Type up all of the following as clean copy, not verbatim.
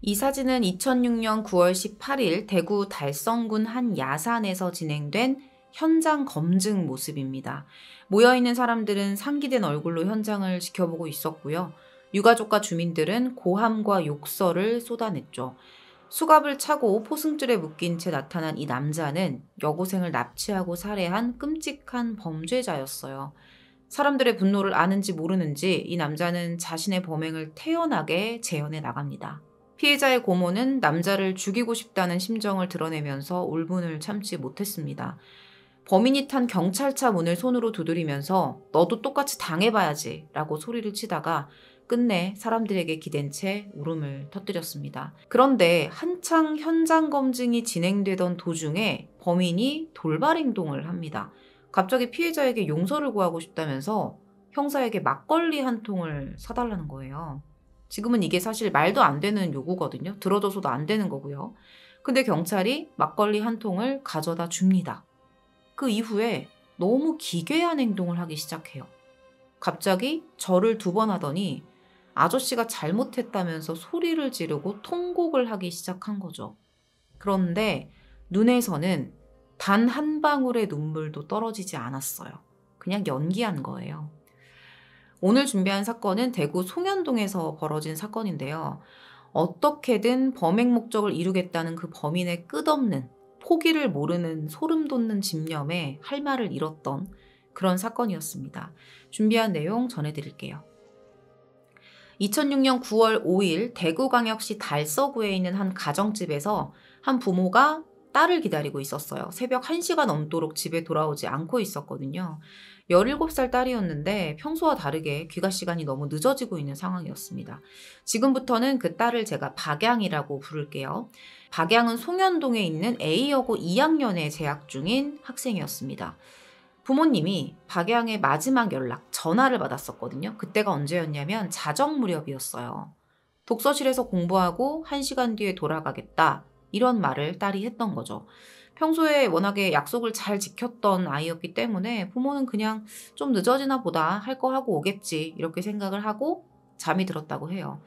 이 사진은 2006년 9월 18일 대구 달성군 한 야산에서 진행된 현장 검증 모습입니다. 모여있는 사람들은 상기된 얼굴로 현장을 지켜보고 있었고요. 유가족과 주민들은 고함과 욕설을 쏟아냈죠. 수갑을 차고 포승줄에 묶인 채 나타난 이 남자는 여고생을 납치하고 살해한 끔찍한 범죄자였어요. 사람들의 분노를 아는지 모르는지 이 남자는 자신의 범행을 태연하게 재현해 나갑니다. 피해자의 고모는 남자를 죽이고 싶다는 심정을 드러내면서 울분을 참지 못했습니다. 범인이 탄 경찰차 문을 손으로 두드리면서 너도 똑같이 당해봐야지 라고 소리를 치다가 끝내 사람들에게 기댄 채 울음을 터뜨렸습니다. 그런데 한창 현장 검증이 진행되던 도중에 범인이 돌발 행동을 합니다. 갑자기 피해자에게 용서를 구하고 싶다면서 형사에게 막걸리 한 통을 사달라는 거예요. 지금은 이게 사실 말도 안 되는 요구거든요. 들어줘서도 안 되는 거고요. 근데 경찰이 막걸리 한 통을 가져다 줍니다. 그 이후에 너무 기괴한 행동을 하기 시작해요. 갑자기 절을 2번 하더니 아저씨가 잘못했다면서 소리를 지르고 통곡을 하기 시작한 거죠. 그런데 눈에서는 단 한 방울의 눈물도 떨어지지 않았어요. 그냥 연기한 거예요. 오늘 준비한 사건은 대구 송현동에서 벌어진 사건인데요. 어떻게든 범행 목적을 이루겠다는 그 범인의 끝없는 포기를 모르는 소름 돋는 집념에 할 말을 잃었던 그런 사건이었습니다. 준비한 내용 전해드릴게요. 2006년 9월 5일 대구광역시 달서구에 있는 한 가정집에서 한 부모가 딸을 기다리고 있었어요. 새벽 1시가 넘도록 집에 돌아오지 않고 있었거든요. 17살 딸이었는데 평소와 다르게 귀가 시간이 너무 늦어지고 있는 상황이었습니다. 지금부터는 그 딸을 제가 박양이라고 부를게요. 박양은 송현동에 있는 A여고 2학년에 재학 중인 학생이었습니다. 부모님이 박양의 마지막 연락, 전화를 받았었거든요. 그때가 언제였냐면 자정 무렵이었어요. 독서실에서 공부하고 1시간 뒤에 돌아가겠다. 이런 말을 딸이 했던 거죠. 평소에 워낙에 약속을 잘 지켰던 아이였기 때문에 부모는 그냥 좀 늦어지나 보다 할 거 하고 오겠지 이렇게 생각을 하고 잠이 들었다고 해요.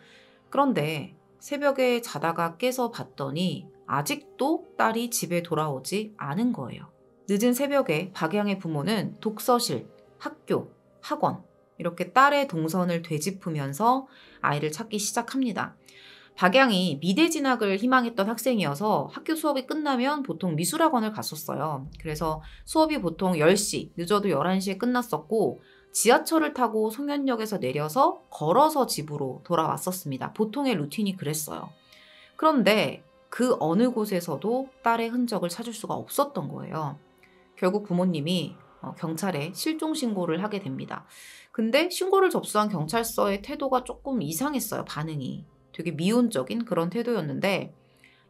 그런데 새벽에 자다가 깨서 봤더니 아직도 딸이 집에 돌아오지 않은 거예요. 늦은 새벽에 박양의 부모는 독서실, 학교, 학원 이렇게 딸의 동선을 되짚으면서 아이를 찾기 시작합니다. 박양이 미대 진학을 희망했던 학생이어서 학교 수업이 끝나면 보통 미술학원을 갔었어요. 그래서 수업이 보통 10시, 늦어도 11시에 끝났었고 지하철을 타고 송현역에서 내려서 걸어서 집으로 돌아왔었습니다. 보통의 루틴이 그랬어요. 그런데 그 어느 곳에서도 딸의 흔적을 찾을 수가 없었던 거예요. 결국 부모님이 경찰에 실종 신고를 하게 됩니다. 근데 신고를 접수한 경찰서의 태도가 조금 이상했어요, 반응이. 되게 미온적인 그런 태도였는데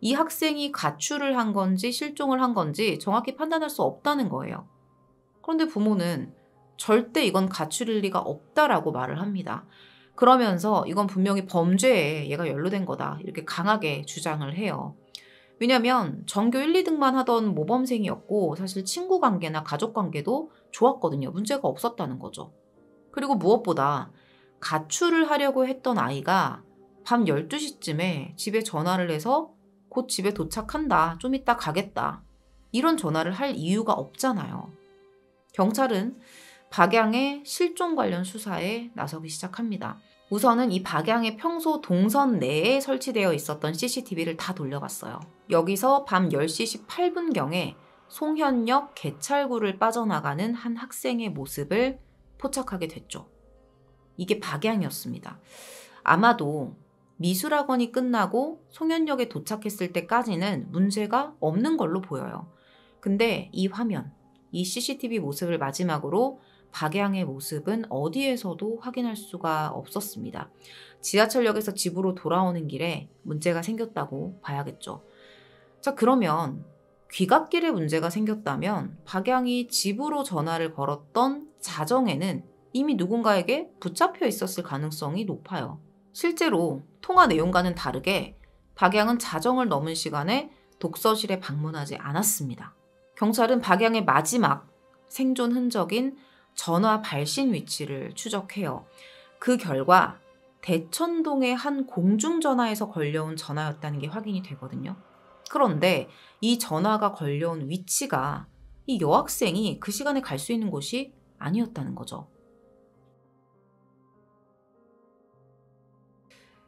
이 학생이 가출을 한 건지 실종을 한 건지 정확히 판단할 수 없다는 거예요. 그런데 부모는 절대 이건 가출일 리가 없다라고 말을 합니다. 그러면서 이건 분명히 범죄에 얘가 연루된 거다 이렇게 강하게 주장을 해요. 왜냐면 전교 1, 2등만 하던 모범생이었고 사실 친구 관계나 가족 관계도 좋았거든요. 문제가 없었다는 거죠. 그리고 무엇보다 가출을 하려고 했던 아이가 밤 12시쯤에 집에 전화를 해서 곧 집에 도착한다. 좀 이따 가겠다. 이런 전화를 할 이유가 없잖아요. 경찰은 박양의 실종 관련 수사에 나서기 시작합니다. 우선은 이 박양의 평소 동선 내에 설치되어 있었던 CCTV를 다 돌려봤어요. 여기서 밤 10시 18분경에 송현역 개찰구를 빠져나가는 한 학생의 모습을 포착하게 됐죠. 이게 박양이었습니다. 아마도 미술학원이 끝나고 송현역에 도착했을 때까지는 문제가 없는 걸로 보여요. 근데 이 화면, 이 CCTV 모습을 마지막으로 박양의 모습은 어디에서도 확인할 수가 없었습니다. 지하철역에서 집으로 돌아오는 길에 문제가 생겼다고 봐야겠죠. 자, 그러면 귀갓길에 문제가 생겼다면 박양이 집으로 전화를 걸었던 자정에는 이미 누군가에게 붙잡혀 있었을 가능성이 높아요. 실제로 통화 내용과는 다르게 박양은 자정을 넘은 시간에 독서실에 방문하지 않았습니다. 경찰은 박양의 마지막 생존 흔적인 전화 발신 위치를 추적해요. 그 결과 대천동의 한 공중전화에서 걸려온 전화였다는 게 확인이 되거든요. 그런데 이 전화가 걸려온 위치가 이 여학생이 그 시간에 갈 수 있는 곳이 아니었다는 거죠.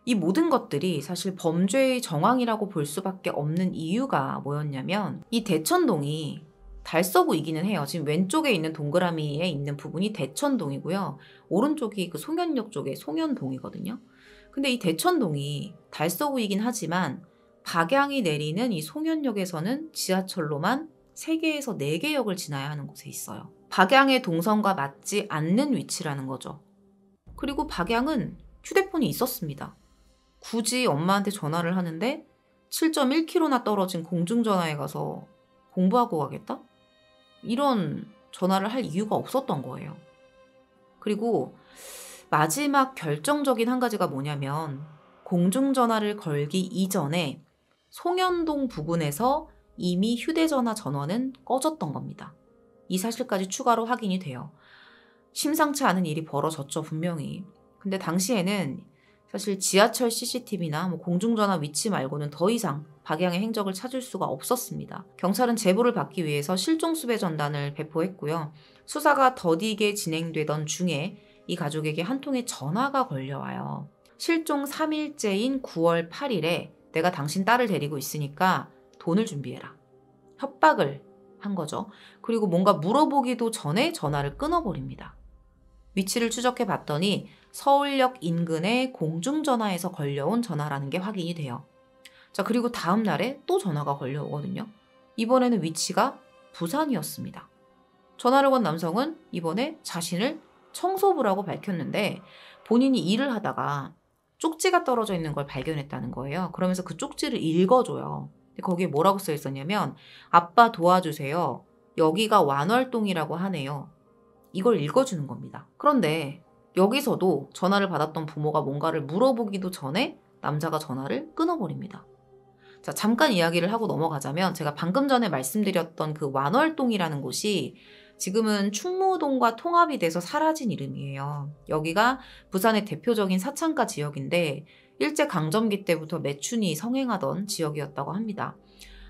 이 모든 것들이 사실 범죄의 정황이라고 볼 수밖에 없는 이유가 뭐였냐면, 이 대천동이 달서구이기는 해요. 지금 왼쪽에 있는 동그라미에 있는 부분이 대천동이고요. 오른쪽이 그 송현역 쪽에 송현동이거든요. 근데 이 대천동이 달서구이긴 하지만 박양이 내리는 이 송현역에서는 지하철로만 3개에서 4개 역을 지나야 하는 곳에 있어요. 박양의 동선과 맞지 않는 위치라는 거죠. 그리고 박양은 휴대폰이 있었습니다. 굳이 엄마한테 전화를 하는데 7.1km나 떨어진 공중전화에 가서 공부하고 가겠다? 이런 전화를 할 이유가 없었던 거예요. 그리고 마지막 결정적인 한 가지가 뭐냐면, 공중전화를 걸기 이전에 송현동 부근에서 이미 휴대전화 전원은 꺼졌던 겁니다. 이 사실까지 추가로 확인이 돼요. 심상치 않은 일이 벌어졌죠, 분명히. 근데 당시에는 사실 지하철 CCTV나 공중전화 위치 말고는 더 이상 박양의 행적을 찾을 수가 없었습니다. 경찰은 제보를 받기 위해서 실종수배 전단을 배포했고요. 수사가 더디게 진행되던 중에 이 가족에게 한 통의 전화가 걸려와요. 실종 3일째인 9월 8일에 내가 당신 딸을 데리고 있으니까 돈을 준비해라. 협박을 한 거죠. 그리고 뭔가 물어보기도 전에 전화를 끊어버립니다. 위치를 추적해 봤더니 서울역 인근의 공중전화에서 걸려온 전화라는 게 확인이 돼요. 자, 그리고 다음 날에 또 전화가 걸려오거든요. 이번에는 위치가 부산이었습니다. 전화를 건 남성은 이번에 자신을 청소부라고 밝혔는데, 본인이 일을 하다가 쪽지가 떨어져 있는 걸 발견했다는 거예요. 그러면서 그 쪽지를 읽어줘요. 근데 거기에 뭐라고 써 있었냐면, 아빠 도와주세요. 여기가 완월동이라고 하네요. 이걸 읽어주는 겁니다. 그런데 여기서도 전화를 받았던 부모가 뭔가를 물어보기도 전에 남자가 전화를 끊어버립니다. 자, 잠깐 이야기를 하고 넘어가자면, 제가 방금 전에 말씀드렸던 그 완월동이라는 곳이 지금은 충무동과 통합이 돼서 사라진 이름이에요. 여기가 부산의 대표적인 사창가 지역인데 일제강점기 때부터 매춘이 성행하던 지역이었다고 합니다.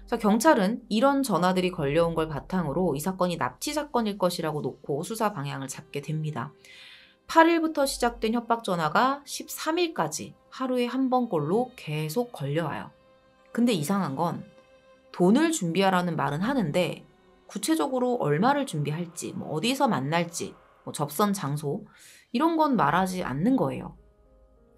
자, 경찰은 이런 전화들이 걸려온 걸 바탕으로 이 사건이 납치 사건일 것이라고 놓고 수사 방향을 잡게 됩니다. 8일부터 시작된 협박 전화가 13일까지 하루에 한 번꼴로 계속 걸려와요. 근데 이상한 건, 돈을 준비하라는 말은 하는데 구체적으로 얼마를 준비할지, 어디서 만날지, 접선 장소, 이런 건 말하지 않는 거예요.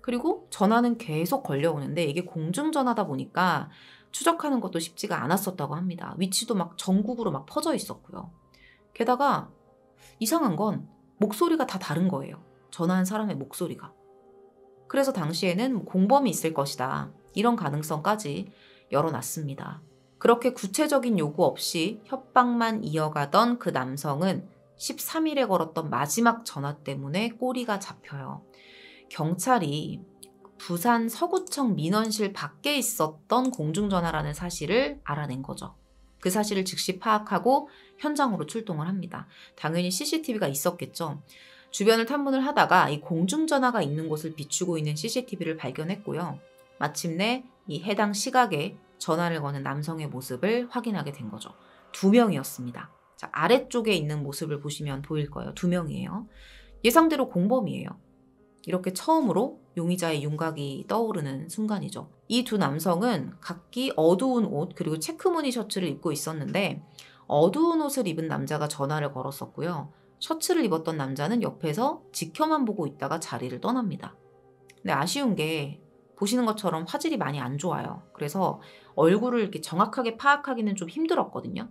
그리고 전화는 계속 걸려오는데 이게 공중전화다 보니까 추적하는 것도 쉽지가 않았었다고 합니다. 위치도 막 전국으로 막 퍼져 있었고요. 게다가 이상한 건 목소리가 다 다른 거예요. 전화한 사람의 목소리가. 그래서 당시에는 공범이 있을 것이다, 이런 가능성까지 열어놨습니다. 그렇게 구체적인 요구 없이 협박만 이어가던 그 남성은 13일에 걸었던 마지막 전화 때문에 꼬리가 잡혀요. 경찰이 부산 서구청 민원실 밖에 있었던 공중전화라는 사실을 알아낸 거죠. 그 사실을 즉시 파악하고 현장으로 출동을 합니다. 당연히 CCTV가 있었겠죠. 주변을 탐문을 하다가 이 공중전화가 있는 곳을 비추고 있는 CCTV를 발견했고요. 마침내 이 해당 시각에 전화를 거는 남성의 모습을 확인하게 된 거죠. 2명이었습니다. 자, 아래쪽에 있는 모습을 보시면 보일 거예요. 2명이에요. 예상대로 공범이에요. 이렇게 처음으로 용의자의 윤곽이 떠오르는 순간이죠. 이 두 남성은 각기 어두운 옷 그리고 체크무늬 셔츠를 입고 있었는데, 어두운 옷을 입은 남자가 전화를 걸었었고요. 셔츠를 입었던 남자는 옆에서 지켜만 보고 있다가 자리를 떠납니다. 근데 아쉬운 게 보시는 것처럼 화질이 많이 안 좋아요. 그래서 얼굴을 이렇게 정확하게 파악하기는 좀 힘들었거든요.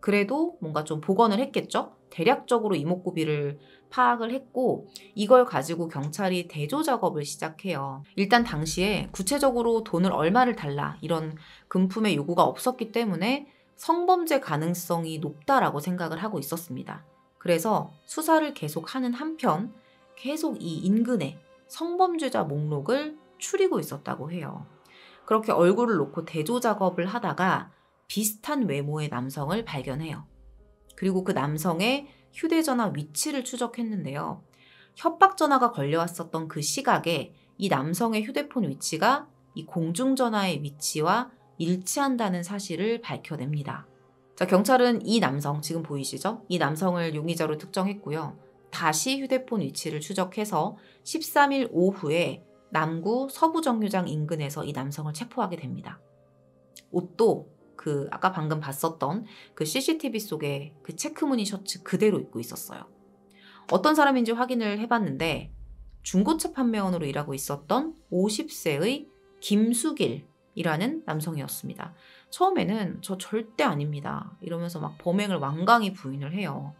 그래도 뭔가 좀 복원을 했겠죠? 대략적으로 이목구비를 파악을 했고, 이걸 가지고 경찰이 대조 작업을 시작해요. 일단 당시에 구체적으로 돈을 얼마를 달라 이런 금품의 요구가 없었기 때문에 성범죄 가능성이 높다라고 생각을 하고 있었습니다. 그래서 수사를 계속하는 한편 계속 이 인근에 성범죄자 목록을 추리고 있었다고 해요. 그렇게 얼굴을 놓고 대조 작업을 하다가 비슷한 외모의 남성을 발견해요. 그리고 그 남성의 휴대전화 위치를 추적했는데요. 협박 전화가 걸려왔었던 그 시각에 이 남성의 휴대폰 위치가 이 공중전화의 위치와 일치한다는 사실을 밝혀냅니다. 자, 경찰은 이 남성, 지금 보이시죠? 이 남성을 용의자로 특정했고요. 다시 휴대폰 위치를 추적해서 13일 오후에 남구 서부정류장 인근에서 이 남성을 체포하게 됩니다. 옷도 그 아까 방금 봤었던 그 CCTV 속에 그 체크무늬 셔츠 그대로 입고 있었어요. 어떤 사람인지 확인을 해봤는데 중고차 판매원으로 일하고 있었던 50세의 김수길이라는 남성이었습니다. 처음에는 저 절대 아닙니다 이러면서 막 범행을 완강히 부인을 해요.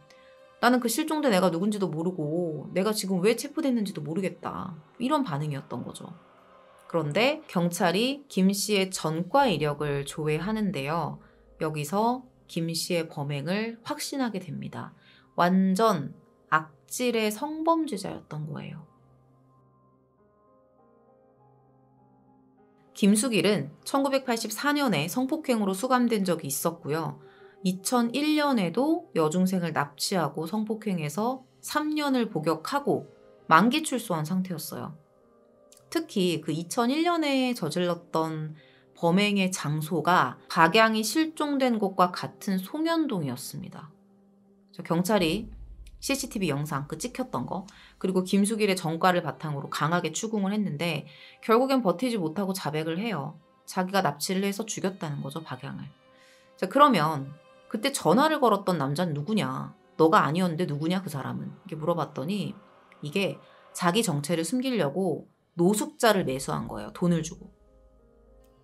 나는 그 실종된 애가 누군지도 모르고 내가 지금 왜 체포됐는지도 모르겠다. 이런 반응이었던 거죠. 그런데 경찰이 김 씨의 전과 이력을 조회하는데요. 여기서 김 씨의 범행을 확신하게 됩니다. 완전 악질의 성범죄자였던 거예요. 김수길은 1984년에 성폭행으로 수감된 적이 있었고요. 2001년에도 여중생을 납치하고 성폭행해서 3년을 복역하고 만기 출소한 상태였어요. 특히 그 2001년에 저질렀던 범행의 장소가 박양이 실종된 곳과 같은 송현동이었습니다. 경찰이 CCTV 영상 그 찍혔던 거 그리고 김수길의 전과를 바탕으로 강하게 추궁을 했는데 결국엔 버티지 못하고 자백을 해요. 자기가 납치를 해서 죽였다는 거죠, 박양을. 자, 그러면 그때 전화를 걸었던 남자는 누구냐? 너가 아니었는데 누구냐 그 사람은? 이렇게 물어봤더니 이게 자기 정체를 숨기려고 노숙자를 매수한 거예요. 돈을 주고.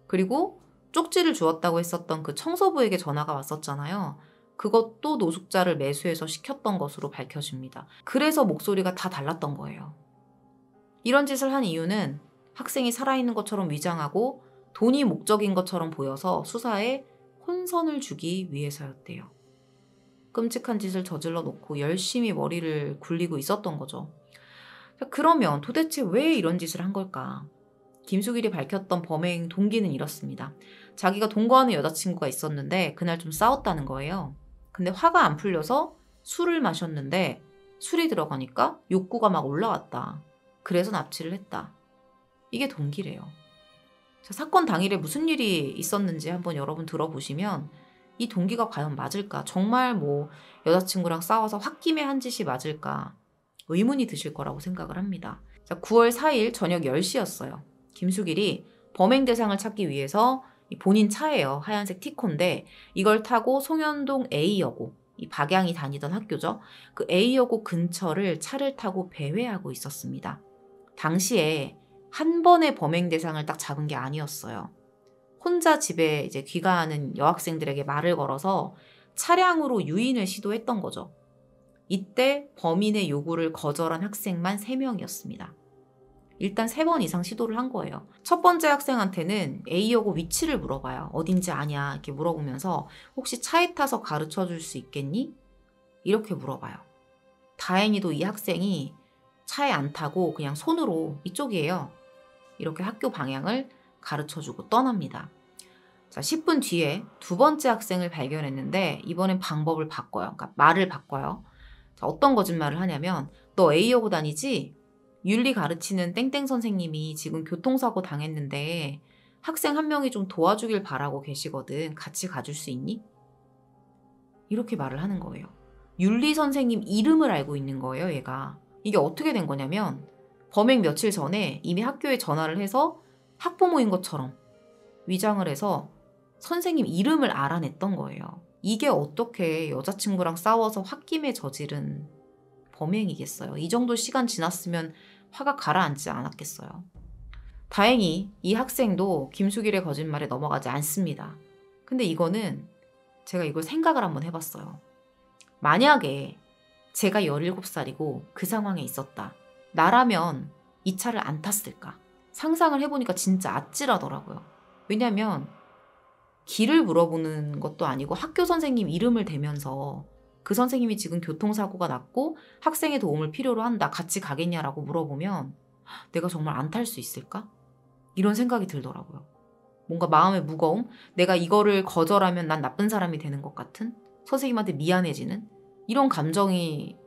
그리고 쪽지를 주었다고 했었던 그 청소부에게 전화가 왔었잖아요. 그것도 노숙자를 매수해서 시켰던 것으로 밝혀집니다. 그래서 목소리가 다 달랐던 거예요. 이런 짓을 한 이유는 학생이 살아있는 것처럼 위장하고 돈이 목적인 것처럼 보여서 수사에 혼선을 주기 위해서였대요. 끔찍한 짓을 저질러 놓고 열심히 머리를 굴리고 있었던 거죠. 그러면 도대체 왜 이런 짓을 한 걸까? 김수길이 밝혔던 범행 동기는 이렇습니다. 자기가 동거하는 여자친구가 있었는데 그날 좀 싸웠다는 거예요. 근데 화가 안 풀려서 술을 마셨는데 술이 들어가니까 욕구가 막 올라왔다. 그래서 납치를 했다. 이게 동기래요. 자, 사건 당일에 무슨 일이 있었는지 한번 여러분 들어보시면 이 동기가 과연 맞을까? 정말 뭐 여자친구랑 싸워서 홧김에 한 짓이 맞을까? 의문이 드실 거라고 생각을 합니다. 자, 9월 4일 저녁 10시였어요. 김수길이 범행 대상을 찾기 위해서 본인 차예요. 하얀색 티콘데 이걸 타고 송현동 A여고, 이 박양이 다니던 학교죠. 그 A여고 근처를 차를 타고 배회하고 있었습니다. 당시에 한 번의 범행 대상을 딱 잡은 게 아니었어요. 혼자 집에 이제 귀가하는 여학생들에게 말을 걸어서 차량으로 유인을 시도했던 거죠. 이때 범인의 요구를 거절한 학생만 3명이었습니다. 일단 3번 이상 시도를 한 거예요. 첫 번째 학생한테는 A여고 위치를 물어봐요. 어딘지 아냐 이렇게 물어보면서 혹시 차에 타서 가르쳐 줄 수 있겠니? 이렇게 물어봐요. 다행히도 이 학생이 차에 안 타고 그냥 손으로 이쪽이에요. 이렇게 학교 방향을 가르쳐 주고 떠납니다. 자, 10분 뒤에 두 번째 학생을 발견했는데 이번엔 방법을 바꿔요. 그러니까 말을 바꿔요. 자, 어떤 거짓말을 하냐면 너 A여고 다니지? 윤리 가르치는 땡땡 선생님이 지금 교통사고 당했는데 학생 한 명이 좀 도와주길 바라고 계시거든. 같이 가줄 수 있니? 이렇게 말을 하는 거예요. 윤리 선생님 이름을 알고 있는 거예요, 얘가. 이게 어떻게 된 거냐면 범행 며칠 전에 이미 학교에 전화를 해서 학부모인 것처럼 위장을 해서 선생님 이름을 알아냈던 거예요. 이게 어떻게 여자친구랑 싸워서 홧김에 저지른 범행이겠어요. 이 정도 시간 지났으면 화가 가라앉지 않았겠어요. 다행히 이 학생도 김수길의 거짓말에 넘어가지 않습니다. 근데 이거는 제가 이걸 생각을 한번 해봤어요. 만약에 제가 17살이고 그 상황에 있었다. 나라면 이 차를 안 탔을까? 상상을 해보니까 진짜 아찔하더라고요. 왜냐면 길을 물어보는 것도 아니고 학교 선생님 이름을 대면서 그 선생님이 지금 교통사고가 났고 학생의 도움을 필요로 한다. 같이 가겠냐라고 물어보면 내가 정말 안 탈 수 있을까? 이런 생각이 들더라고요. 뭔가 마음의 무거움? 내가 이거를 거절하면 난 나쁜 사람이 되는 것 같은? 선생님한테 미안해지는? 이런 감정이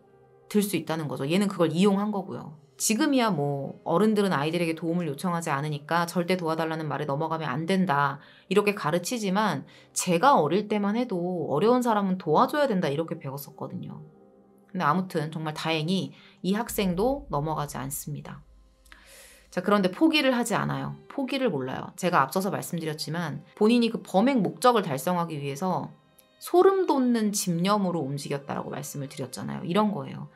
들 수 있다는 거죠. 얘는 그걸 이용한 거고요. 지금이야 뭐 어른들은 아이들에게 도움을 요청하지 않으니까 절대 도와달라는 말에 넘어가면 안 된다 이렇게 가르치지만 제가 어릴 때만 해도 어려운 사람은 도와줘야 된다 이렇게 배웠었거든요. 근데 아무튼 정말 다행히 이 학생도 넘어가지 않습니다. 자, 그런데 포기를 하지 않아요. 포기를 몰라요. 제가 앞서서 말씀드렸지만 본인이 그 범행 목적을 달성하기 위해서 소름 돋는 집념으로 움직였다라고 말씀을 드렸잖아요. 이런 거예요.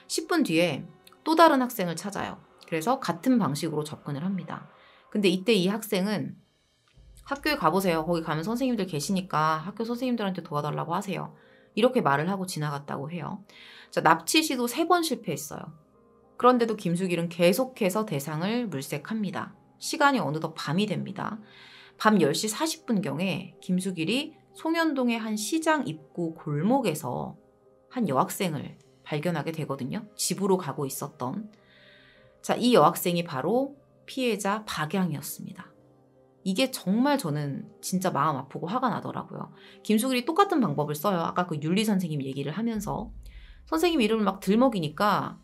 10분 뒤에 또 다른 학생을 찾아요. 그래서 같은 방식으로 접근을 합니다. 근데 이때 이 학생은 학교에 가보세요. 거기 가면 선생님들 계시니까 학교 선생님들한테 도와달라고 하세요. 이렇게 말을 하고 지나갔다고 해요. 자, 납치 시도 3번 실패했어요. 그런데도 김수길은 계속해서 대상을 물색합니다. 시간이 어느덧 밤이 됩니다. 밤 10시 40분경에 김수길이 송현동의 한 시장 입구 골목에서 한 여학생을 발견하게 되거든요. 집으로 가고 있었던. 자, 이 여학생이 바로 피해자 박양이었습니다. 이게 정말 저는 진짜 마음 아프고 화가 나더라고요. 김수길이 똑같은 방법을 써요. 아까 그 윤리 선생님 얘기를 하면서. 선생님 이름을 막 들먹이니까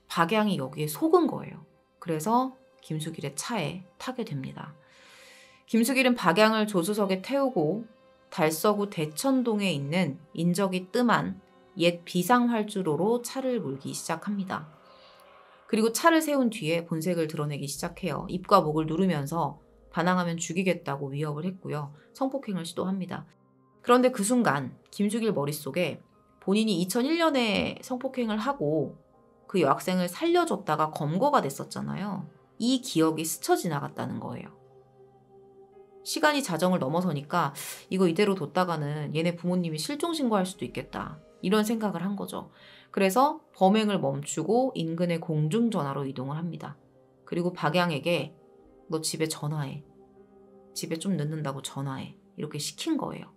박양이 여기에 속은 거예요. 그래서 김수길의 차에 타게 됩니다. 김수길은 박양을 조수석에 태우고 달서구 대천동에 있는 인적이 뜸한 옛 비상활주로로 차를 몰기 시작합니다. 그리고 차를 세운 뒤에 본색을 드러내기 시작해요. 입과 목을 누르면서 반항하면 죽이겠다고 위협을 했고요. 성폭행을 시도합니다. 그런데 그 순간 김수길 머릿속에 본인이 2001년에 성폭행을 하고 그 여학생을 살려줬다가 검거가 됐었잖아요. 이 기억이 스쳐 지나갔다는 거예요. 시간이 자정을 넘어서니까 이거 이대로 뒀다가는 얘네 부모님이 실종신고할 수도 있겠다. 이런 생각을 한 거죠. 그래서 범행을 멈추고 인근의 공중전화로 이동을 합니다. 그리고 박양에게 너 집에 전화해. 집에 좀 늦는다고 전화해. 이렇게 시킨 거예요.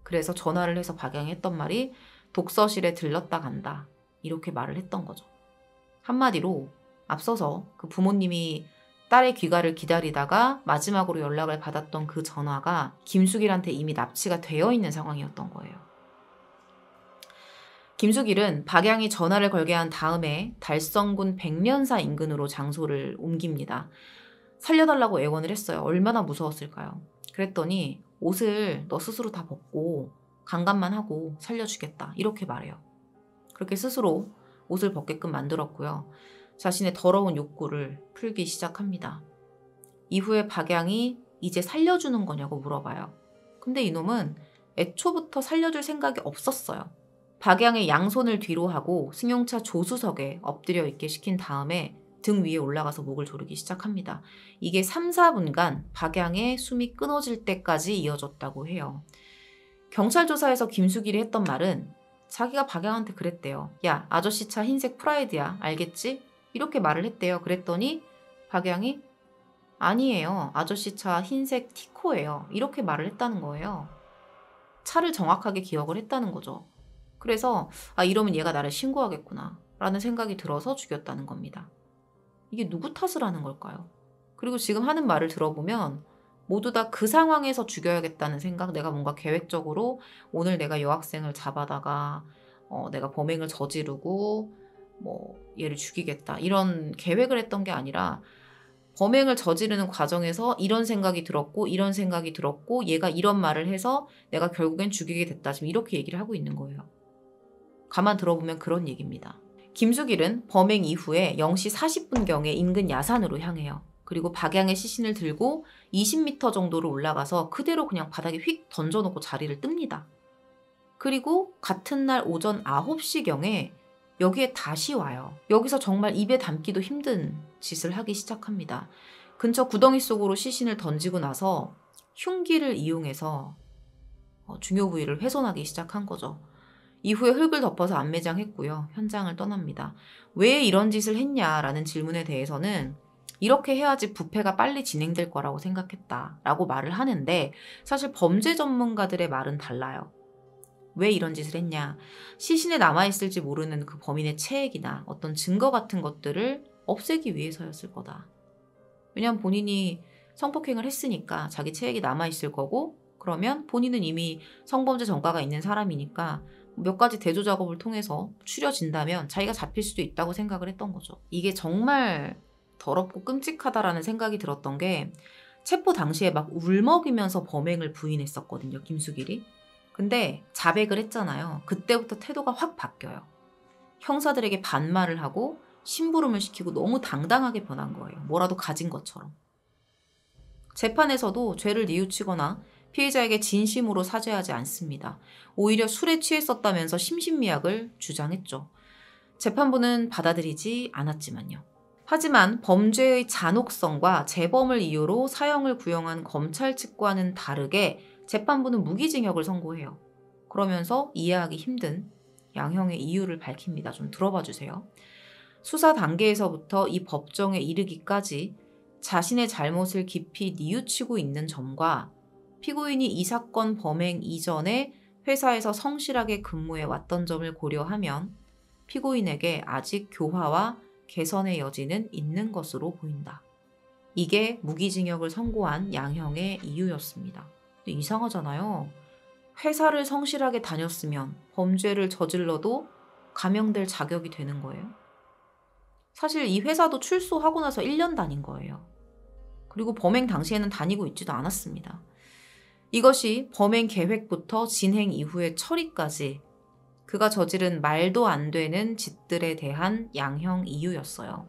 그래서 전화를 해서 박양이 했던 말이 독서실에 들렀다 간다. 이렇게 말을 했던 거죠. 한마디로 앞서서 그 부모님이 딸의 귀가를 기다리다가 마지막으로 연락을 받았던 그 전화가 김수길한테 이미 납치가 되어 있는 상황이었던 거예요. 김수길은 박양이 전화를 걸게 한 다음에 달성군 백년사 인근으로 장소를 옮깁니다. 살려달라고 애원을 했어요. 얼마나 무서웠을까요? 그랬더니 옷을 너 스스로 다 벗고 강간만 하고 살려주겠다. 이렇게 말해요. 그렇게 스스로 옷을 벗게끔 만들었고요. 자신의 더러운 욕구를 풀기 시작합니다. 이후에 박양이 이제 살려주는 거냐고 물어봐요. 근데 이놈은 애초부터 살려줄 생각이 없었어요. 박양의 양손을 뒤로 하고 승용차 조수석에 엎드려 있게 시킨 다음에 등 위에 올라가서 목을 조르기 시작합니다. 이게 3, 4분간 박양의 숨이 끊어질 때까지 이어졌다고 해요. 경찰 조사에서 김수길이 했던 말은 자기가 박양한테 그랬대요. 야, 아저씨 차 흰색 프라이드야. 알겠지? 이렇게 말을 했대요. 그랬더니 박양이 아니에요. 아저씨 차 흰색 티코예요. 이렇게 말을 했다는 거예요. 차를 정확하게 기억을 했다는 거죠. 그래서 이러면 얘가 나를 신고하겠구나 라는 생각이 들어서 죽였다는 겁니다. 이게 누구 탓을 하는 걸까요? 그리고 지금 하는 말을 들어보면 모두 다 그 상황에서 죽여야겠다는 생각, 내가 뭔가 계획적으로 오늘 내가 여학생을 잡아다가 내가 범행을 저지르고 얘를 죽이겠다 이런 계획을 했던 게 아니라 범행을 저지르는 과정에서 이런 생각이 들었고 이런 생각이 들었고 얘가 이런 말을 해서 내가 결국엔 죽이게 됐다. 지금 이렇게 얘기를 하고 있는 거예요. 가만 들어보면 그런 얘기입니다. 김수길은 범행 이후에 0시 40분경에 인근 야산으로 향해요. 그리고 박양의 시신을 들고 20m 정도로 올라가서 그대로 그냥 바닥에 휙 던져놓고 자리를 뜹니다. 그리고 같은 날 오전 9시경에 여기에 다시 와요. 여기서 정말 입에 담기도 힘든 짓을 하기 시작합니다. 근처 구덩이 속으로 시신을 던지고 나서 흉기를 이용해서 중요 부위를 훼손하기 시작한 거죠. 이후에 흙을 덮어서 안매장했고요. 현장을 떠납니다. 왜 이런 짓을 했냐라는 질문에 대해서는 이렇게 해야지 부패가 빨리 진행될 거라고 생각했다라고 말을 하는데 사실 범죄 전문가들의 말은 달라요. 왜 이런 짓을 했냐. 시신에 남아있을지 모르는 그 범인의 체액이나 어떤 증거 같은 것들을 없애기 위해서였을 거다. 왜냐하면 본인이 성폭행을 했으니까 자기 체액이 남아있을 거고 그러면 본인은 이미 성범죄 전과가 있는 사람이니까 몇 가지 대조 작업을 통해서 추려진다면 자기가 잡힐 수도 있다고 생각을 했던 거죠. 이게 정말 더럽고 끔찍하다라는 생각이 들었던 게 체포 당시에 막 울먹이면서 범행을 부인했었거든요, 김수길이. 근데 자백을 했잖아요. 그때부터 태도가 확 바뀌어요. 형사들에게 반말을 하고 심부름을 시키고 너무 당당하게 변한 거예요. 뭐라도 가진 것처럼. 재판에서도 죄를 뉘우치거나 피해자에게 진심으로 사죄하지 않습니다. 오히려 술에 취했었다면서 심신미약을 주장했죠. 재판부는 받아들이지 않았지만요. 하지만 범죄의 잔혹성과 재범을 이유로 사형을 구형한 검찰 측과는 다르게 재판부는 무기징역을 선고해요. 그러면서 이해하기 힘든 양형의 이유를 밝힙니다. 좀 들어봐 주세요. 수사 단계에서부터 이 법정에 이르기까지 자신의 잘못을 깊이 뉘우치고 있는 점과 피고인이 이 사건 범행 이전에 회사에서 성실하게 근무해 왔던 점을 고려하면 피고인에게 아직 교화와 개선의 여지는 있는 것으로 보인다. 이게 무기징역을 선고한 양형의 이유였습니다. 근데 이상하잖아요. 회사를 성실하게 다녔으면 범죄를 저질러도 감형될 자격이 되는 거예요. 사실 이 회사도 출소하고 나서 1년 다닌 거예요. 그리고 범행 당시에는 다니고 있지도 않았습니다. 이것이 범행 계획부터 진행 이후의 처리까지 그가 저지른 말도 안 되는 짓들에 대한 양형 이유였어요.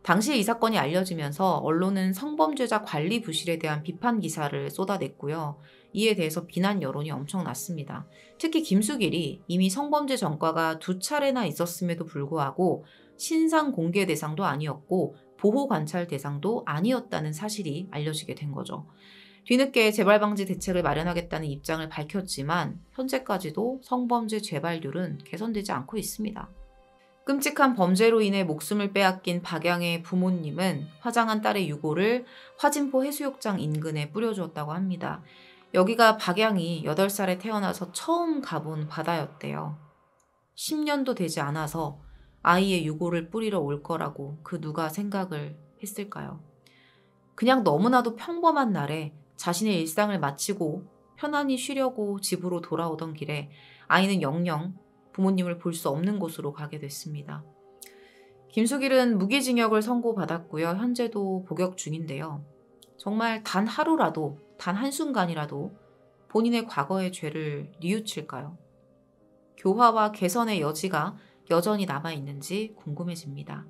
당시에 이 사건이 알려지면서 언론은 성범죄자 관리 부실에 대한 비판 기사를 쏟아냈고요. 이에 대해서 비난 여론이 엄청났습니다. 특히 김수길이 이미 성범죄 전과가 2차례나 있었음에도 불구하고 신상 공개 대상도 아니었고 보호 관찰 대상도 아니었다는 사실이 알려지게 된 거죠. 뒤늦게 재발 방지 대책을 마련하겠다는 입장을 밝혔지만 현재까지도 성범죄 재발률은 개선되지 않고 있습니다. 끔찍한 범죄로 인해 목숨을 빼앗긴 박양의 부모님은 화장한 딸의 유골을 화진포 해수욕장 인근에 뿌려주었다고 합니다. 여기가 박양이 8살에 태어나서 처음 가본 바다였대요. 10년도 되지 않아서 아이의 유골을 뿌리러 올 거라고 그 누가 생각을 했을까요? 그냥 너무나도 평범한 날에 자신의 일상을 마치고 편안히 쉬려고 집으로 돌아오던 길에 아이는 영영 부모님을 볼 수 없는 곳으로 가게 됐습니다. 김수길은 무기징역을 선고받았고요. 현재도 복역 중인데요. 정말 단 하루라도, 단 한순간이라도 본인의 과거의 죄를 뉘우칠까요? 교화와 개선의 여지가 여전히 남아있는지 궁금해집니다.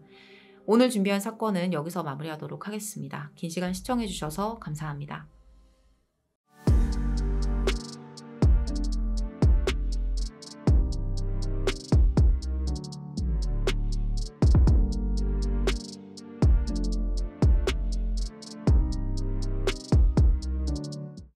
오늘 준비한 사건은 여기서 마무리하도록 하겠습니다. 긴 시간 시청해주셔서 감사합니다.